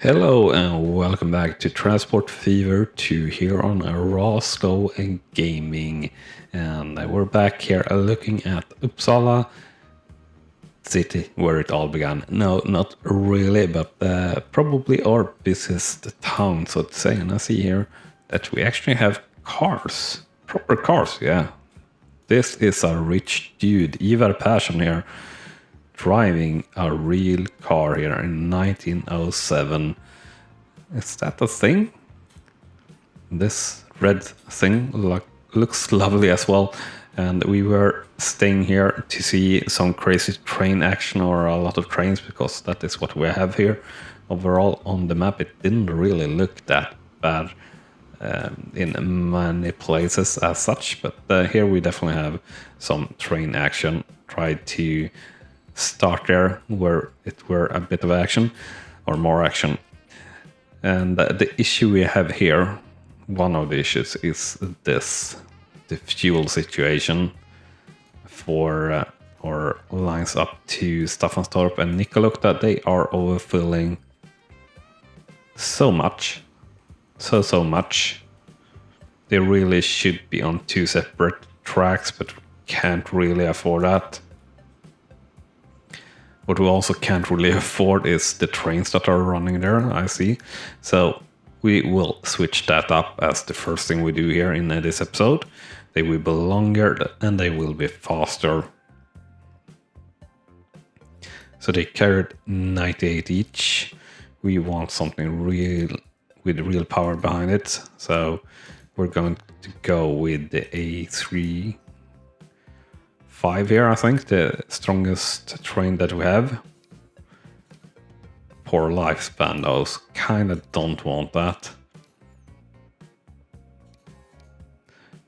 Hello and welcome back to Transport Fever 2 here on RawSlowGaming, and we're back here looking at Uppsala city where it all began. No, not really, but probably our busiest town, so to say. And I see here that we actually have cars, proper cars, yeah. This is a rich dude, Ivar Persson here, driving a real car here in 1907. Is that a thing? This red thing looks lovely as well. And we were staying here to see some crazy train action or a lot of trains, because that is what we have here. Overall on the map it didn't really look that bad in many places as such, but here we definitely have some train action. Tried to start there where it were a bit of action or more action. And the issue we have here, one of the issues is this, the fuel situation for our lines up to Staffanstorp and Nikkaluokta. They are overfilling so much, so much. They really should be on two separate tracks, but can't really afford that. What we also can't really afford is the trains that are running there, I see. So we will switch that up as the first thing we do here in this episode. They will be longer and they will be faster. So they carried 98 each. We want something real with real power behind it. So we're going to go with the A35 here, I think, the strongest train that we have. Poor lifespan, those kind of don't want that.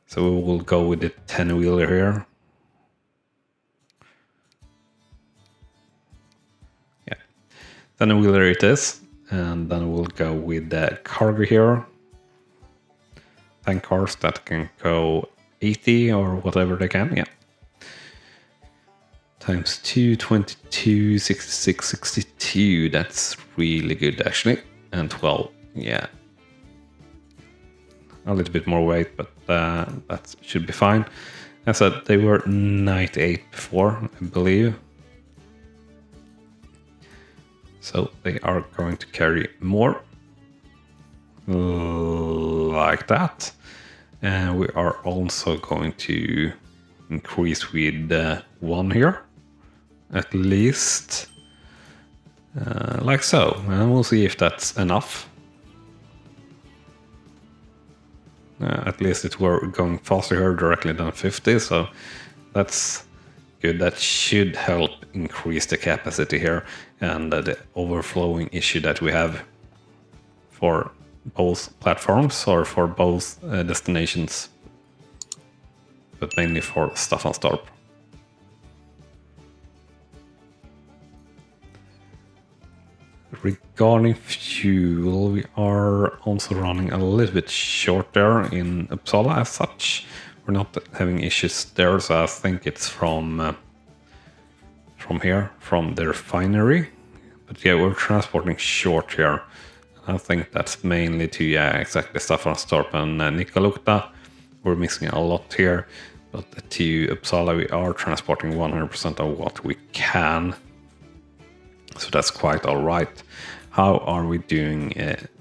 So we will go with the 10-wheeler here. Yeah, 10-wheeler it is. And then we'll go with the cargo here. 10 cars that can go 80 or whatever they can, yeah. Times 2, 22, 66, 62. That's really good, actually. And 12, yeah. A little bit more weight, but that should be fine. As I said, they were 98 before, I believe. So they are going to carry more. Like that. And we are also going to increase with 1 here. At least like so, and we'll see if that's enough. At least it were going faster here directly than 50, so that's good. That should help increase the capacity here and the overflowing issue that we have for both platforms or for both destinations, but mainly for Staffanstorp. Regarding fuel, we are also running a little bit short there in Uppsala as such. We're not having issues there, so I think it's from here, from the refinery. But yeah, we're transporting short here. I think that's mainly to, yeah, exactly, Staffanstorp and Nikkaluokta. We're missing a lot here, but to Uppsala we are transporting 100% of what we can. So that's quite all right. How are we doing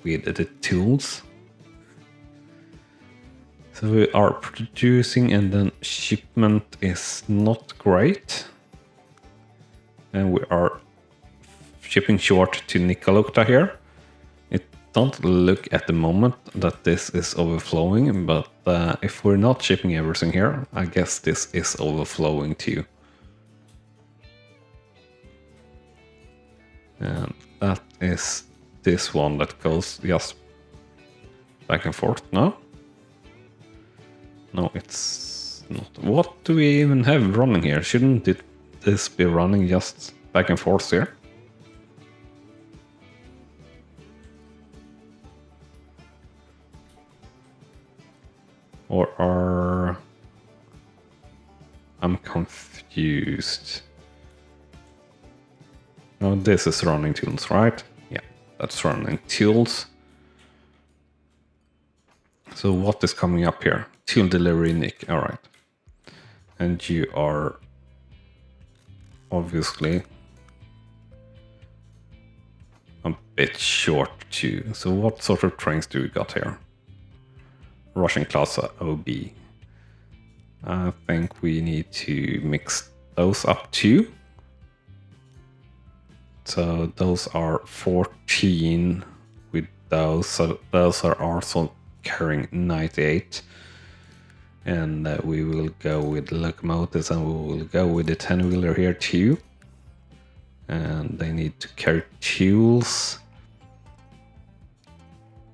with the tools? So we are producing and then shipment is not great. And we are shipping short to Nikkaluokta here. It don't look at the moment that this is overflowing, but if we're not shipping everything here, I guess this is overflowing too. And that is this one that goes just back and forth. No, it's not. What do we even have running here? Shouldn't this be running just back and forth here? Or are... I'm confused. No, this is running tools, right? Yeah. That's running tools. So what is coming up here? Tool delivery, Nick. All right. And you are obviously a bit short too. So what sort of trains do we got here? Russian class OB. I think we need to mix those up too. So those are 14 with those. So those are also carrying 98. And we will go with locomotives, and we will go with the 10-wheeler here too. And they need to carry tools.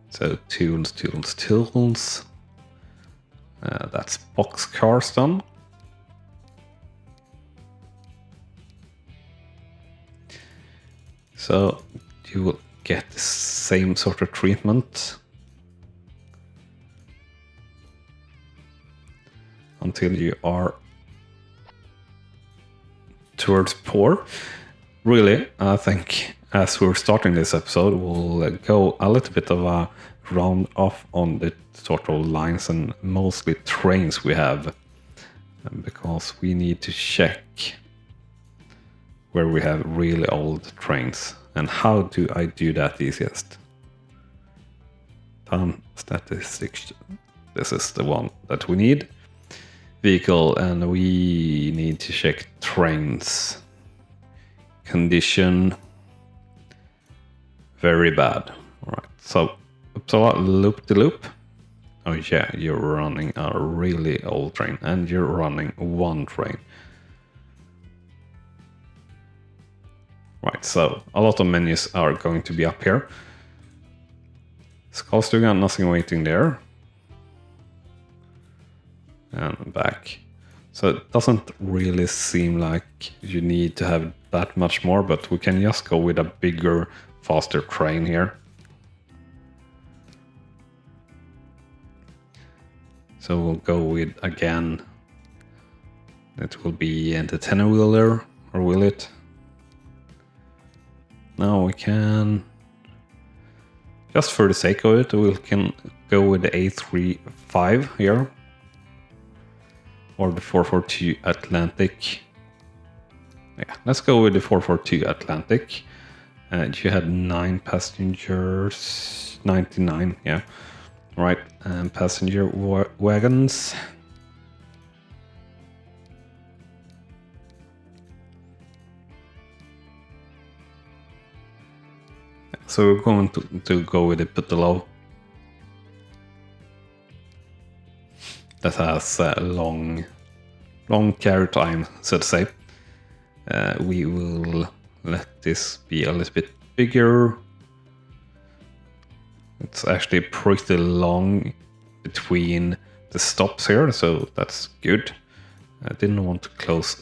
So tools. That's boxcars done. So you will get the same sort of treatment until you are towards poor. Really, I think as we're starting this episode, we'll go a little bit of a round off on the sort of lines and mostly trains we have, because we need to check where we have really old trains. And how do I do that easiest? Time statistics. This is the one that we need. Vehicle, and we need to check trains. Condition very bad. All right, so Uppsala loop de loop. Oh yeah, you're running a really old train, and you're running one train. Right, so a lot of menus are going to be up here. Karlstuga, nothing waiting there. And back. So it doesn't really seem like you need to have that much more, but we can just go with a bigger, faster train here. So we'll go with, again, it will be the 10-wheeler, or will it? No, we can, just for the sake of it, we can go with the A35 here. Or the 442 Atlantic. Yeah, let's go with the 442 Atlantic. And you had 9 passengers, 99, yeah. Right, and passenger wagons. So we're going to go with the Puttelo. That has a long carry time, so to say. We will let this be a little bit bigger. It's actually pretty long between the stops here, so that's good. I didn't want to close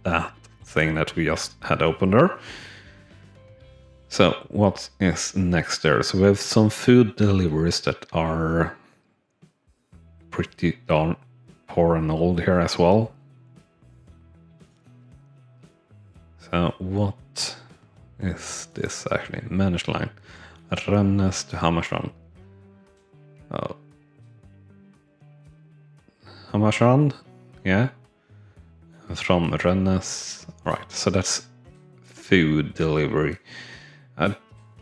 that thing that we just had open there. So what is next there? So we have some food deliveries that are pretty darn poor and old here as well. So what is this actually? Managed line. Rennes to Hammarstrand. Oh. Hammarstrand? Yeah. From Rennes. Right, so that's food delivery. I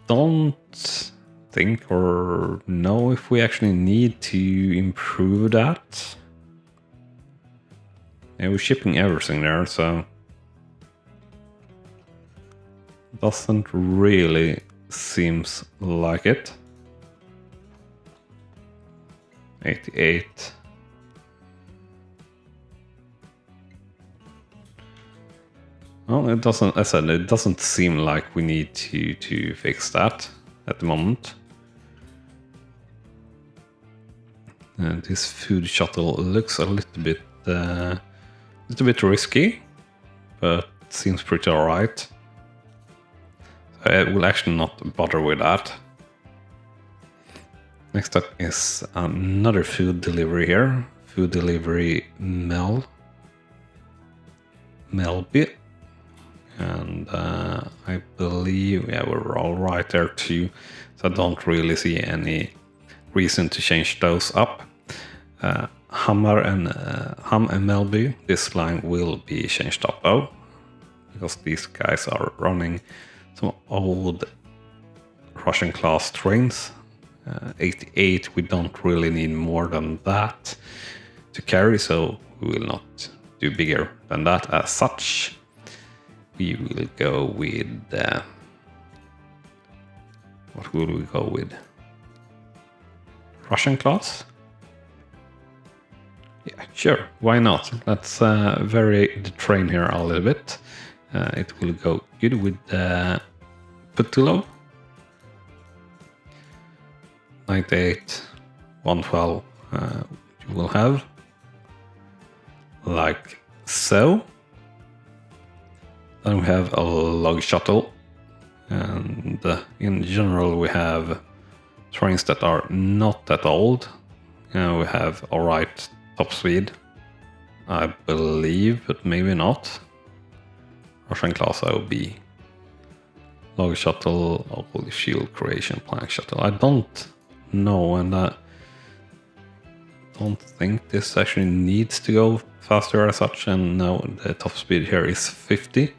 don't think or know if we actually need to improve that. Yeah, we're shipping everything there, so doesn't really seems like it. 88. Well, it doesn't, as I said, it doesn't seem like we need to fix that at the moment. And this food shuttle looks a little bit risky, but seems pretty alright. So I will actually not bother with that. Next up is another food delivery here. Food delivery Melby. And I believe, yeah, we're all right there too. So I don't really see any reason to change those up. Hammer and Ham and Melby, this line will be changed up though, because these guys are running some old Russian class trains. 88, we don't really need more than that to carry, so we will not do bigger than that as such. We will go with what will we go with? Russian class? Yeah, sure, why not? Let's vary the train here a little bit. It will go good with Putilo. 98, 112 you will have. Like so. Then we have a log shuttle. And in general we have trains that are not that old. We have alright top speed, I believe, but maybe not. Russian class OB. Log shuttle, holy fuel creation, plank shuttle. I don't know, and I don't think this actually needs to go faster as such, and no, the top speed here is 50.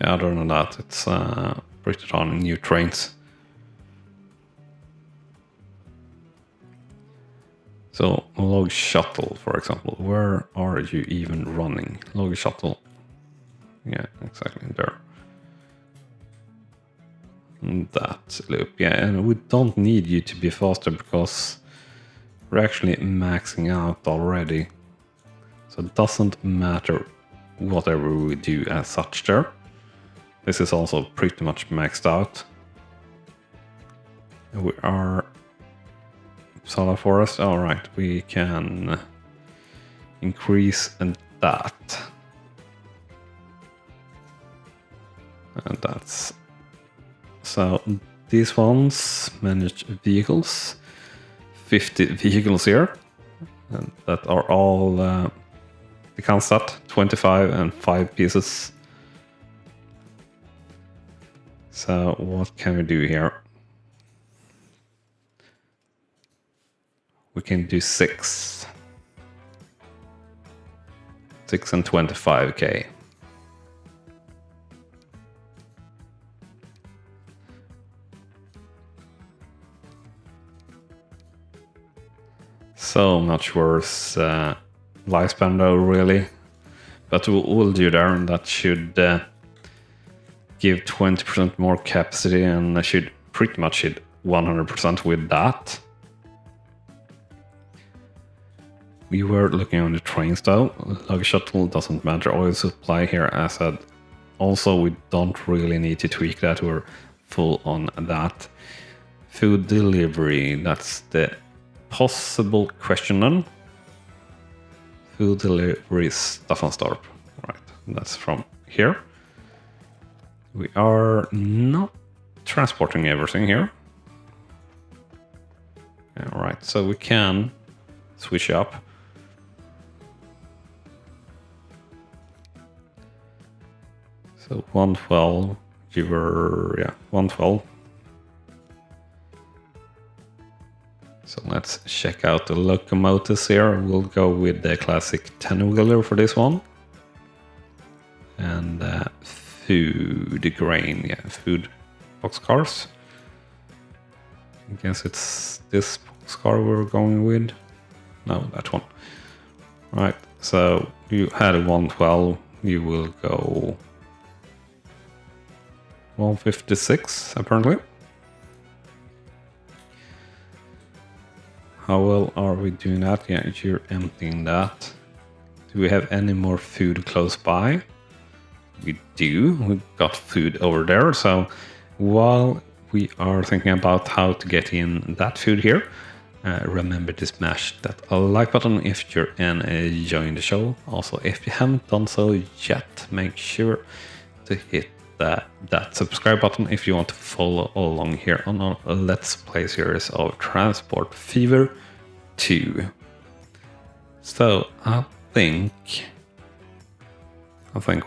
Yeah, other than that, it's pretty darn new trains. So, log shuttle, for example, where are you even running? Log shuttle. Yeah, exactly there. That loop, yeah, and we don't need you to be faster because we're actually maxing out already. So it doesn't matter whatever we do as such there. This is also pretty much maxed out. We are Uppsala Forest. All right, we can increase that. And that's so. These ones manage vehicles. 50 vehicles here, and that are all the Kansat 25 and 5 pieces. So what can we do here? We can do 6 and 25k. So much worse lifespan though, really. But we'll do there, and that should give 20% more capacity, and I should pretty much hit 100% with that. We were looking on the trains though. Log shuttle doesn't matter. Oil supply here, as said. Also, we don't really need to tweak that. We're full on that. Food delivery, that's the possible question then. Food delivery Staffanstorp. Right, that's from here. We are not transporting everything here. All right, so we can switch up. So 112, you were, yeah, 112. So let's check out the locomotives here. We'll go with the classic 10-wheeler for this one. And food grain, yeah, food boxcars. I guess it's this boxcar we're going with. No, that one. Right, so you had a 112, you will go 156 apparently. How well are we doing that? Yeah, you're emptying that. Do we have any more food close by? We do. We've got food over there. So while we are thinking about how to get in that food here, remember to smash that like button if you're enjoying the show. Also, if you haven't done so yet, make sure to hit that subscribe button if you want to follow along here on our Let's Play series of Transport Fever 2. So I think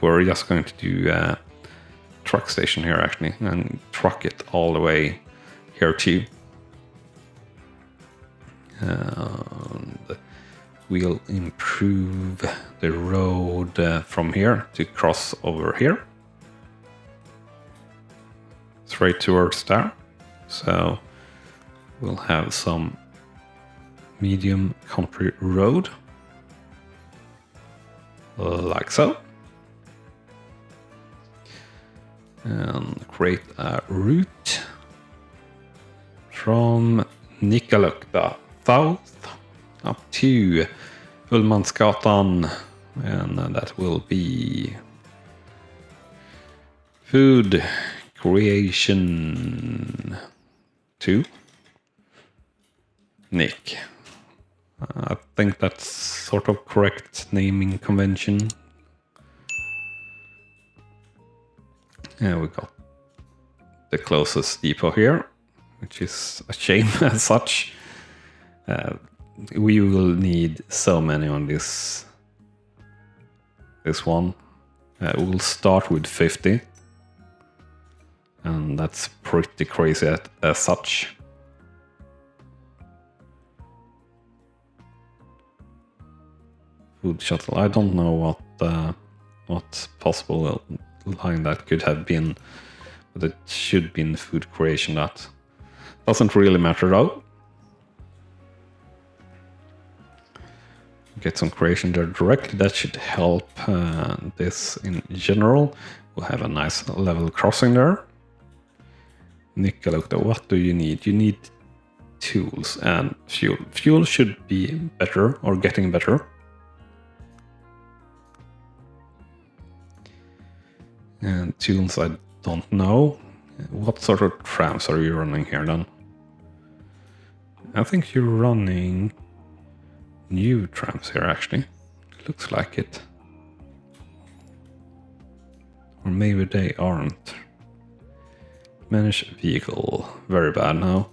we're just going to do a truck station here actually, and truck it all the way here too. And we'll improve the road from here to cross over here, straight towards there. So we'll have some medium country road, like so. And create a route from Nikkaluokta south up to Ullmansgatan, and that will be food creation 2. Nick. I think that's sort of correct naming convention. Yeah, we got the closest depot here, which is a shame as such. We will need so many on this one. We'll start with 50, and that's pretty crazy as such. Food shuttle. I don't know what possible line that could have been, but it should be in food creation. That doesn't really matter though. Get some creation there directly. That should help this in general. We'll have a nice level crossing there. Nikkaluokta, what do you need? You need tools and fuel. Fuel should be better or getting better. And tunes, I don't know. What sort of trams are you running here then? I think you're running new trams here actually. Looks like it. Or maybe they aren't. Manage vehicle. Very bad now.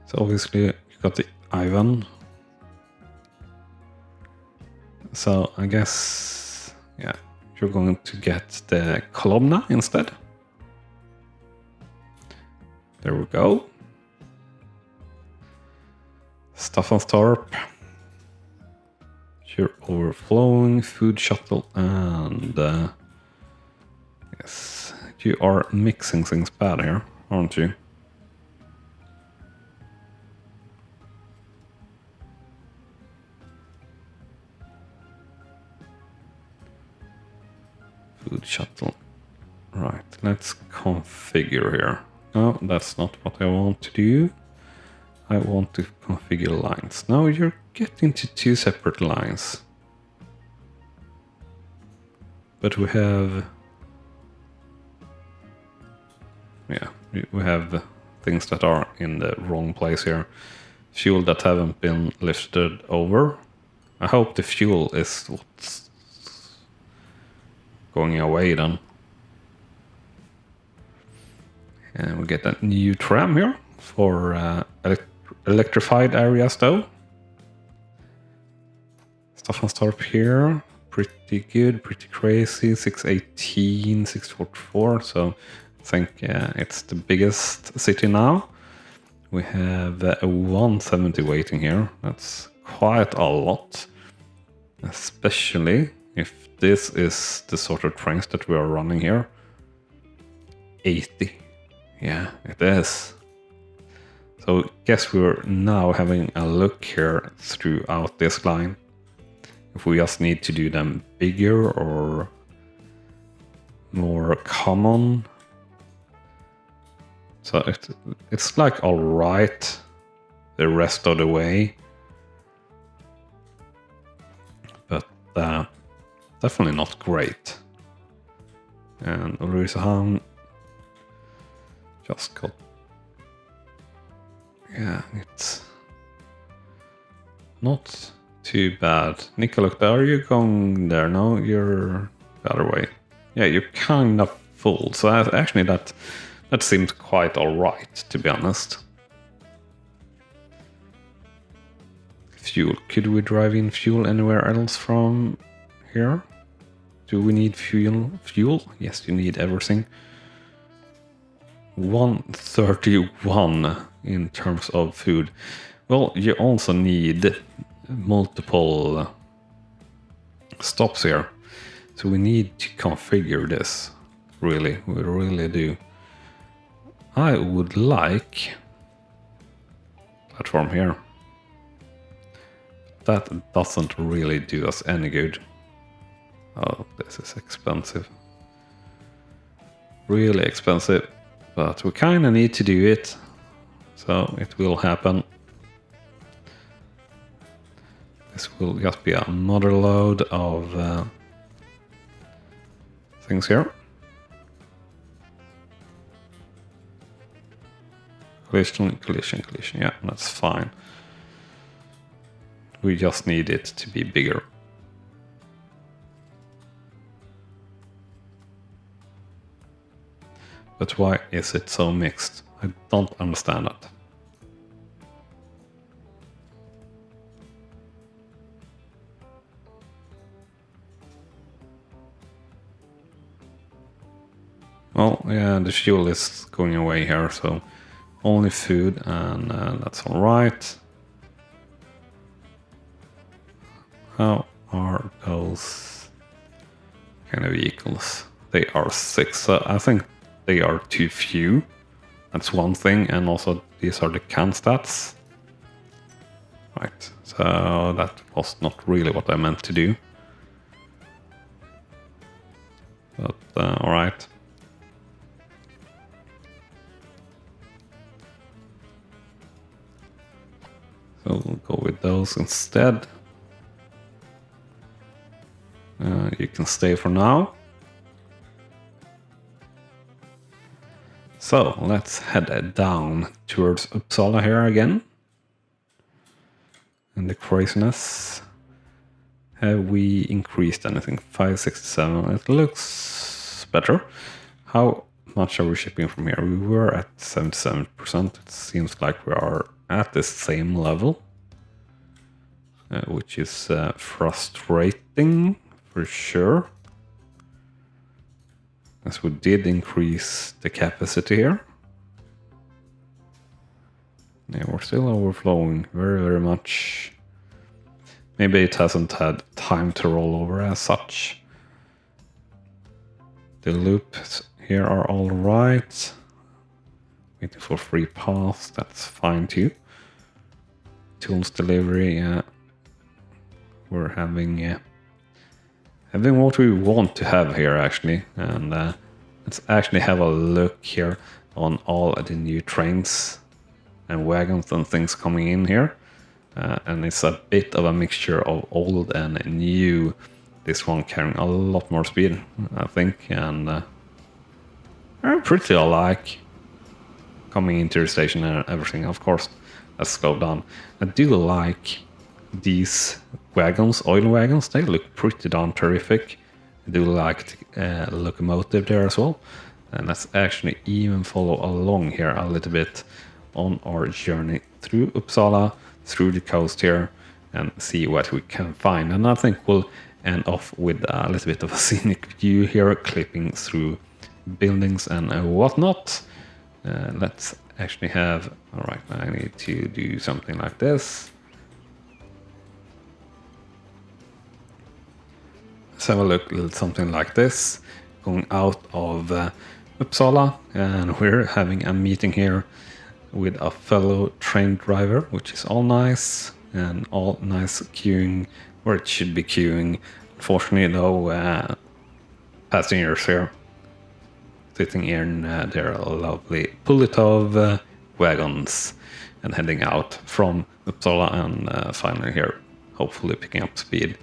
So obviously you got the Ivan. So I guess, yeah, you're going to get the Kolomna instead. There we go. Staffanstorp. You're overflowing, food shuttle, and yes, you are mixing things bad here, aren't you? Food shuttle. Right, let's configure here. No, that's not what I want to do. I want to configure lines. Now you're getting to 2 separate lines. But we have... yeah, we have things that are in the wrong place here. Fuel that haven't been lifted over. I hope the fuel is what's going away then. And we get a new tram here for electrified areas though. Staffanstorp here, pretty good, pretty crazy. 618, 644, so I think it's the biggest city now. We have a 170 waiting here. That's quite a lot, especially if this is the sort of trains that we are running here. 80. Yeah, it is. So guess we're now having a look here throughout this line. If we just need to do them bigger or more common. So it's like all right the rest of the way. But definitely not great. And Ulricehamn just got... yeah, it's not too bad. Nikkaluokta, are you going there? No, you're the other way. Yeah, you're kind of full. So actually that seems quite alright, to be honest. Fuel. Could we drive in fuel anywhere else from here? Do we need fuel? Fuel? Yes, you need everything. 131 in terms of food. Well, you also need multiple stops here. So we need to configure this. Really, we really do. I would like platform here. That doesn't really do us any good. Oh, this is expensive. Really expensive. But we kind of need to do it. So it will happen. This will just be another load of things here. Collision, collision, collision. Yeah, that's fine. We just need it to be bigger. But why is it so mixed? I don't understand that. Well, yeah, the fuel is going away here, so only food, and that's all right. How are those kind of vehicles? They are 6, so I think they are too few. That's one thing, and also these are the can stats. Right, so that was not really what I meant to do. But alright. So we'll go with those instead. You can stay for now. So let's head down towards Uppsala here again. And the craziness. Have we increased anything? 567. It looks better. How much are we shipping from here? We were at 77%. It seems like we are at the same level, which is frustrating for sure. As we did increase the capacity here. Yeah, we're still overflowing very, very much. Maybe it hasn't had time to roll over as such. The loops here are all right. Waiting for free pass, that's fine too. Tools delivery, yeah. We're having what we want to have here actually, and let's actually have a look here on all of the new trains and wagons and things coming in here, and it's a bit of a mixture of old and new. This one carrying a lot more speed, I think, and they're pretty alike coming into the station and everything. Of course, let's slow down. I do like these wagons, oil wagons, they look pretty darn terrific. I do like the locomotive there as well. And let's actually even follow along here a little bit on our journey through Uppsala, through the coast here, and see what we can find. And I think we'll end off with a little bit of a scenic view here, clipping through buildings and whatnot. Let's actually have, all right, I need to do something like this. Let's have a look at something like this, going out of Uppsala, and we're having a meeting here with a fellow train driver, which is all nice, and all nice queuing where it should be queuing. Unfortunately, no passengers here, sitting in their lovely Pulitov wagons and heading out from Uppsala, and finally here, hopefully picking up speed.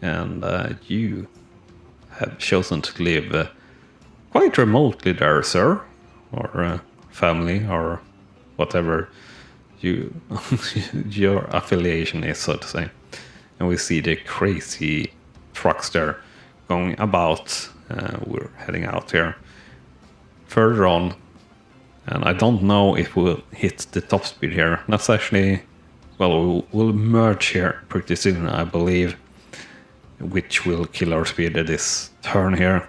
And you have chosen to live quite remotely there, sir, or family, or whatever your affiliation is, so to say. And we see the crazy trucks there going about. We're heading out here further on, and I don't know if we'll hit the top speed here. Let's actually well, we'll merge here pretty soon, I believe, which will kill our speed this turn here.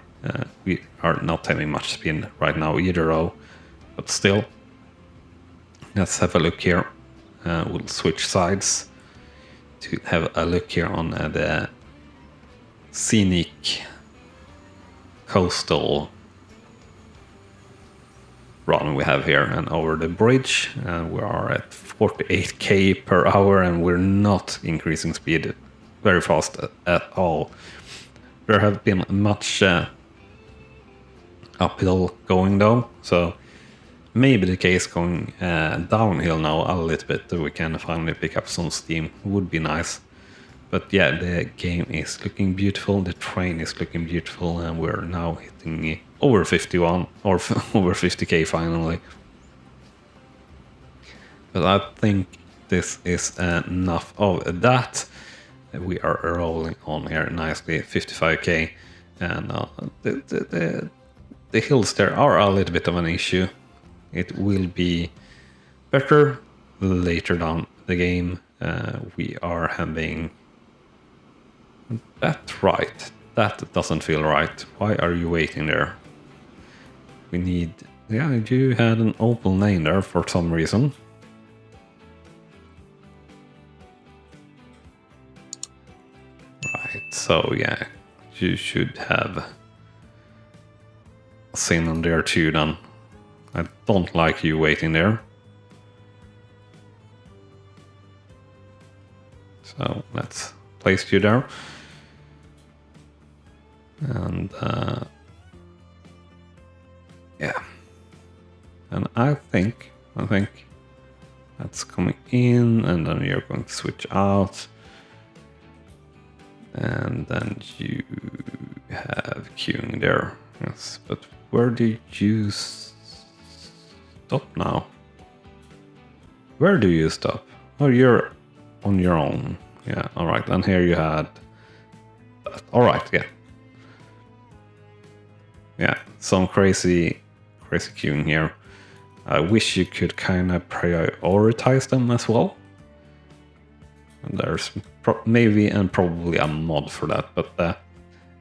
We are not having much speed right now either, though, but still. Let's have a look here. We'll switch sides to have a look here on the scenic coastal run we have here, and over the bridge we are at 48k per hour, and we're not increasing speed very fast at all. There have been much uphill going though, so maybe the case going downhill now a little bit, we can finally pick up some steam. Would be nice. But yeah, the game is looking beautiful, the train is looking beautiful, and we're now hitting over 51 or over 50k finally. But I think this is enough of that. We are rolling on here nicely, 55k, and the hills there are a little bit of an issue. It will be better later down the game. We are having... That's right. That doesn't feel right. Why are you waiting there? We need... Yeah, you had an open lane there for some reason. Right, so yeah, you should have a scene on there too then. I don't like you waiting there. So let's place you there. And yeah, and I think that's coming in, and then you're going to switch out, and then you have queuing there. Yes, but where did you stop now? Where do you stop? Oh, you're on your own. Yeah, all right. And here you had. All right, yeah. Yeah, some crazy queuing here. I wish you could kind of prioritize them as well. And there's maybe and probably a mod for that. But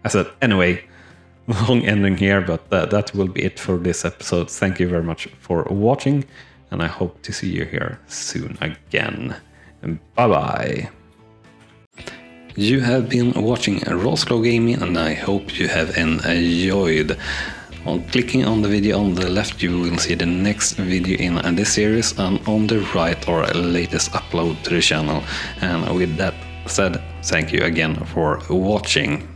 as I said, anyway, long ending here, but that will be it for this episode. Thank you very much for watching, and I hope to see you here soon again. And bye-bye. You have been watching RawSlowGaming, and I hope you have enjoyed. On clicking on the video on the left, you will see the next video in this series, and on the right our latest upload to the channel. And with that said, thank you again for watching.